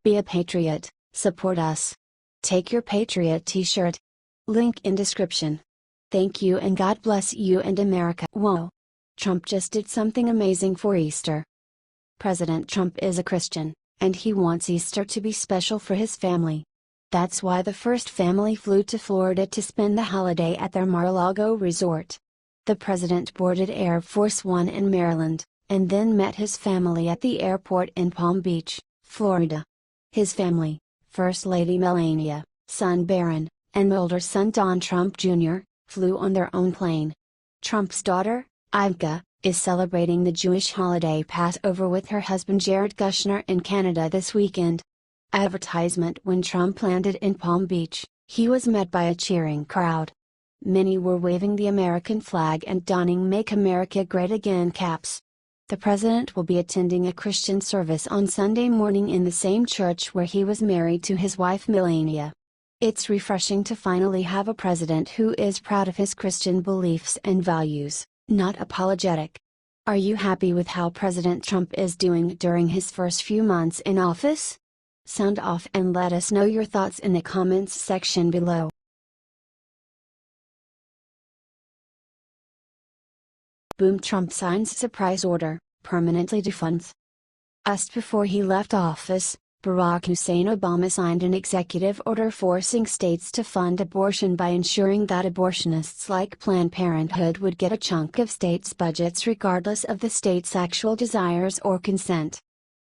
Be a patriot, support us. Take your Patriot t-shirt. Link in description. Thank you and God bless you and America. Whoa! Trump just did something amazing for Easter. President Trump is a Christian, and he wants Easter to be special for his family. That's why the first family flew to Florida to spend the holiday at their Mar-a-Lago resort. The president boarded Air Force One in Maryland, and then met his family at the airport in Palm Beach, Florida. His family, First Lady Melania, son Barron, and older son Don Trump Jr., flew on their own plane. Trump's daughter, Ivanka, is celebrating the Jewish holiday Passover with her husband Jared Kushner in Canada this weekend. Advertisement When Trump landed in Palm Beach, he was met by a cheering crowd. Many were waving the American flag and donning Make America Great Again caps. The president will be attending a Christian service on Sunday morning in the same church where he was married to his wife Melania. It's refreshing to finally have a president who is proud of his Christian beliefs and values, not apologetic. Are you happy with how President Trump is doing during his first few months in office? Sound off and let us know your thoughts in the comments section below. Boom! Trump signs surprise order, permanently defunds. Just before he left office, Barack Hussein Obama signed an executive order forcing states to fund abortion by ensuring that abortionists like Planned Parenthood would get a chunk of states' budgets regardless of the state's actual desires or consent.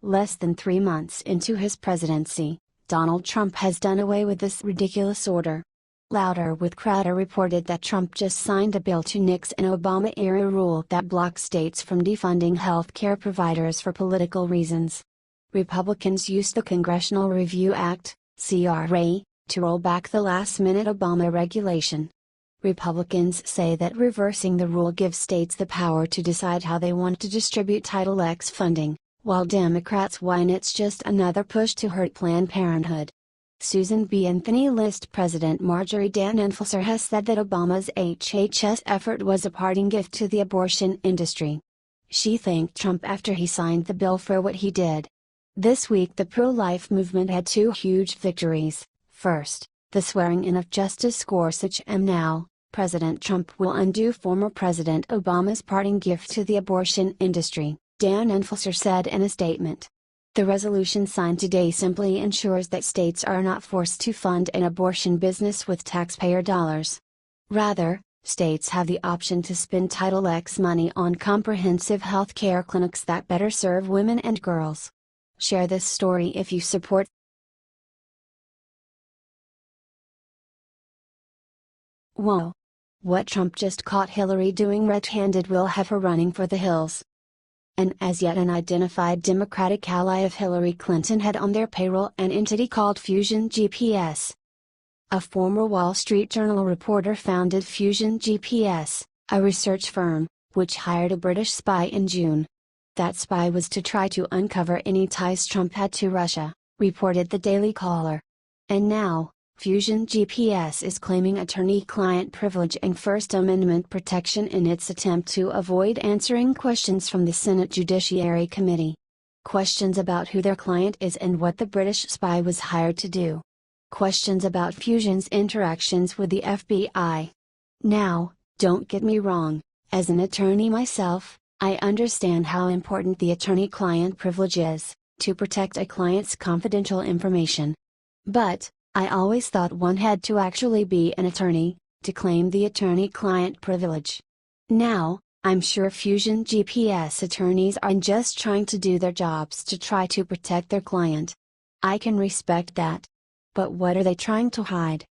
Less than 3 months into his presidency, Donald Trump has done away with this ridiculous order. Louder with Crowder reported that Trump just signed a bill to nix an Obama-era rule that blocks states from defunding health care providers for political reasons. Republicans used the Congressional Review Act, CRA, to roll back the last-minute Obama regulation. Republicans say that reversing the rule gives states the power to decide how they want to distribute Title X funding, while Democrats whine it's just another push to hurt Planned Parenthood. Susan B. Anthony List President Marjorie Dannenfelser has said that Obama's HHS effort was a parting gift to the abortion industry. She thanked Trump after he signed the bill for what he did. This week the pro-life movement had 2 huge victories. First, the swearing-in of Justice Gorsuch, and now, President Trump will undo former President Obama's parting gift to the abortion industry, Dannenfelser said in a statement. The resolution signed today simply ensures that states are not forced to fund an abortion business with taxpayer dollars. Rather, states have the option to spend Title X money on comprehensive health care clinics that better serve women and girls. Share this story if you support. Whoa! What Trump just caught Hillary doing red-handed will have her running for the hills. An as yet unidentified Democratic ally of Hillary Clinton had on their payroll an entity called Fusion GPS. A former Wall Street Journal reporter founded Fusion GPS, a research firm, which hired a British spy in June. That spy was to try to uncover any ties Trump had to Russia, reported the Daily Caller. And now, Fusion GPS is claiming attorney-client privilege and First Amendment protection in its attempt to avoid answering questions from the Senate Judiciary Committee. Questions about who their client is and what the British spy was hired to do. Questions about Fusion's interactions with the FBI. Now, don't get me wrong, as an attorney myself, I understand how important the attorney-client privilege is, to protect a client's confidential information. But, I always thought one had to actually be an attorney, to claim the attorney-client privilege. Now, I'm sure Fusion GPS attorneys aren't just trying to do their jobs to try to protect their client. I can respect that. But what are they trying to hide?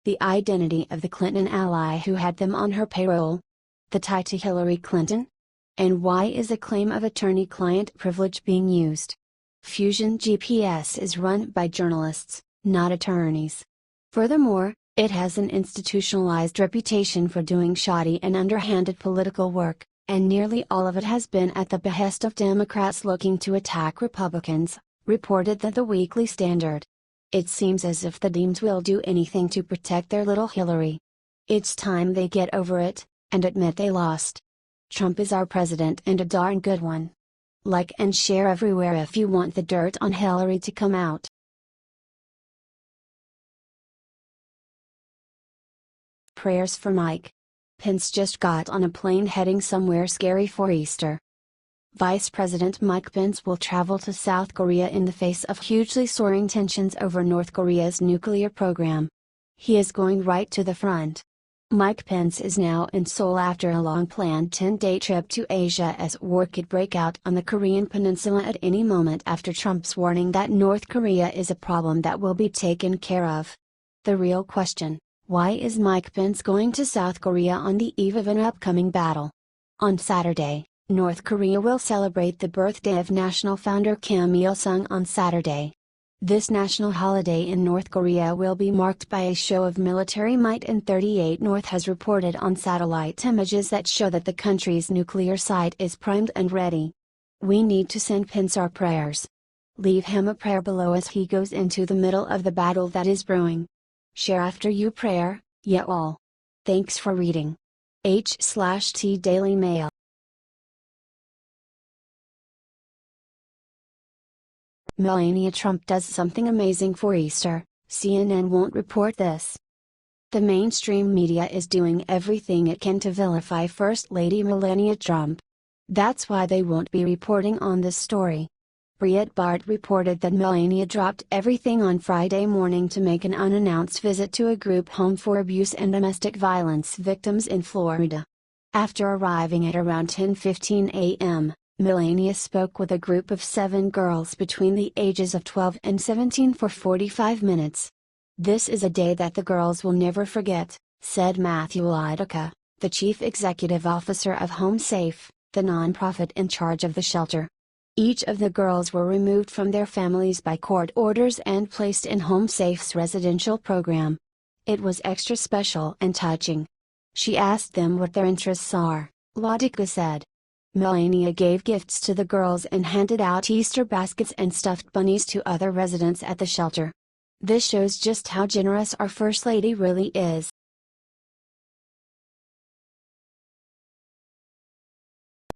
The identity of the Clinton ally who had them on her payroll? The tie to Hillary Clinton? And why is a claim of attorney-client privilege being used? Fusion GPS is run by journalists, not attorneys. Furthermore, it has an institutionalized reputation for doing shoddy and underhanded political work, and nearly all of it has been at the behest of Democrats looking to attack Republicans, reported the Weekly Standard. It seems as if the Dems will do anything to protect their little Hillary. It's time they get over it, and admit they lost. Trump is our president and a darn good one. Like and share everywhere if you want the dirt on Hillary to come out. Prayers for Mike Pence just got on a plane heading somewhere scary for Easter. Vice President Mike Pence will travel to South Korea in the face of hugely soaring tensions over North Korea's nuclear program. He is going right to the front. Mike Pence is now in Seoul after a long-planned 10-day trip to Asia as war could break out on the Korean peninsula at any moment after Trump's warning that North Korea is a problem that will be taken care of. The real question: why is Mike Pence going to South Korea on the eve of an upcoming battle? On Saturday, North Korea will celebrate the birthday of national founder Kim Il-sung on Saturday. This national holiday in North Korea will be marked by a show of military might, and 38 North has reported on satellite images that show that the country's nuclear site is primed and ready. We need to send Pence our prayers. Leave him a prayer below as he goes into the middle of the battle that is brewing. Share after you prayer, ya all. Thanks for reading. H/T Daily Mail. Melania Trump does something amazing for Easter, CNN won't report this. The mainstream media is doing everything it can to vilify First Lady Melania Trump. That's why they won't be reporting on this story. Breitbart reported that Melania dropped everything on Friday morning to make an unannounced visit to a group home for abuse and domestic violence victims in Florida. After arriving at around 10:15 a.m., Melania spoke with a group of 7 girls between the ages of 12 and 17 for 45 minutes. "This is a day that the girls will never forget," said Matthew Ivanka, the chief executive officer of Home Safe, the nonprofit in charge of the shelter. Each of the girls were removed from their families by court orders and placed in Home Safe's residential program. "It was extra special and touching. She asked them what their interests are," Ivanka said. Melania gave gifts to the girls and handed out Easter baskets and stuffed bunnies to other residents at the shelter. "This shows just how generous our First Lady really is."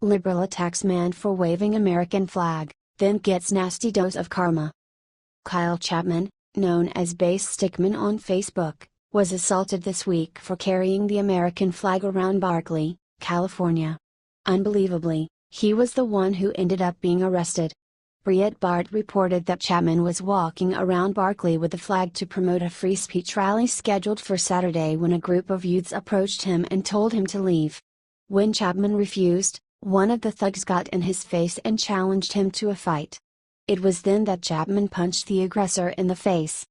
Liberal attacks man for waving American flag, then gets nasty dose of karma. Kyle Chapman, known as Base Stickman on Facebook, was assaulted this week for carrying the American flag around Berkeley, California. Unbelievably, he was the one who ended up being arrested. Breitbart reported that Chapman was walking around Berkeley with the flag to promote a free speech rally scheduled for Saturday when a group of youths approached him and told him to leave. When Chapman refused, one of the thugs got in his face and challenged him to a fight. It was then that Chapman punched the aggressor in the face.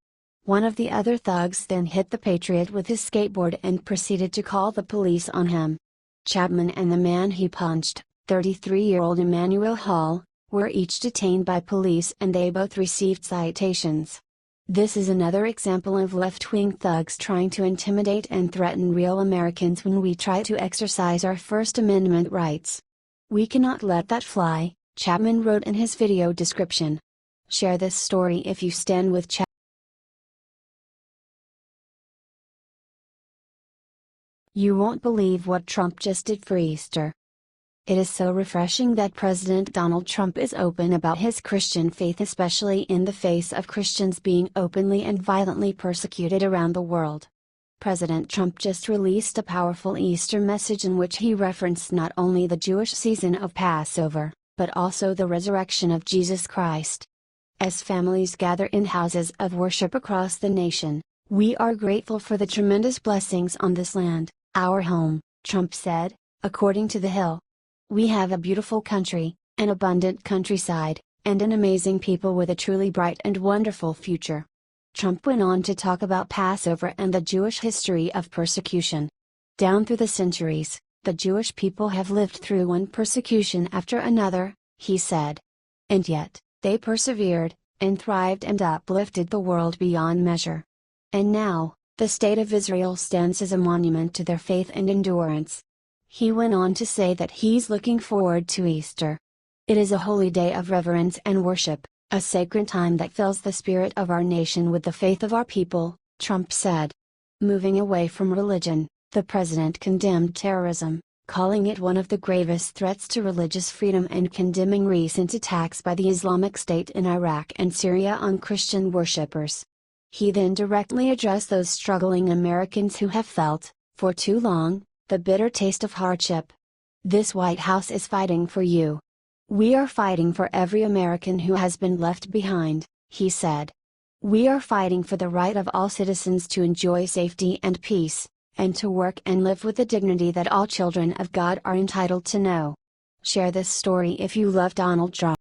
One of the other thugs then hit the patriot with his skateboard and proceeded to call the police on him. Chapman and the man he punched, 33-year-old Emmanuel Hall, were each detained by police and they both received citations. This is another example of left-wing thugs trying to intimidate and threaten real Americans when we try to exercise our First Amendment rights. "We cannot let that fly," Chapman wrote in his video description. Share this story if you stand with Chapman. You won't believe what Trump just did for Easter. It is so refreshing that President Donald Trump is open about his Christian faith, especially in the face of Christians being openly and violently persecuted around the world. President Trump just released a powerful Easter message in which he referenced not only the Jewish season of Passover, but also the resurrection of Jesus Christ. As families gather in houses of worship across the nation, "We are grateful for the tremendous blessings on this land, our home," Trump said, according to The Hill. "We have a beautiful country, an abundant countryside, and an amazing people with a truly bright and wonderful future." Trump went on to talk about Passover and the Jewish history of persecution. "Down through the centuries, the Jewish people have lived through one persecution after another," he said. "And yet, they persevered, and thrived and uplifted the world beyond measure. And now, the State of Israel stands as a monument to their faith and endurance." He went on to say that he's looking forward to Easter. "It is a holy day of reverence and worship, a sacred time that fills the spirit of our nation with the faith of our people," Trump said. Moving away from religion, the president condemned terrorism, calling it one of the gravest threats to religious freedom and condemning recent attacks by the Islamic State in Iraq and Syria on Christian worshippers. He then directly addressed those struggling Americans who have felt, For too long, the bitter taste of hardship. This White House is fighting for you. We are fighting for every American who has been left behind, he said. We are fighting for the right of all citizens to enjoy safety and peace, and to work and live with the dignity that all children of God are entitled to know. Share this story if you love Donald Trump.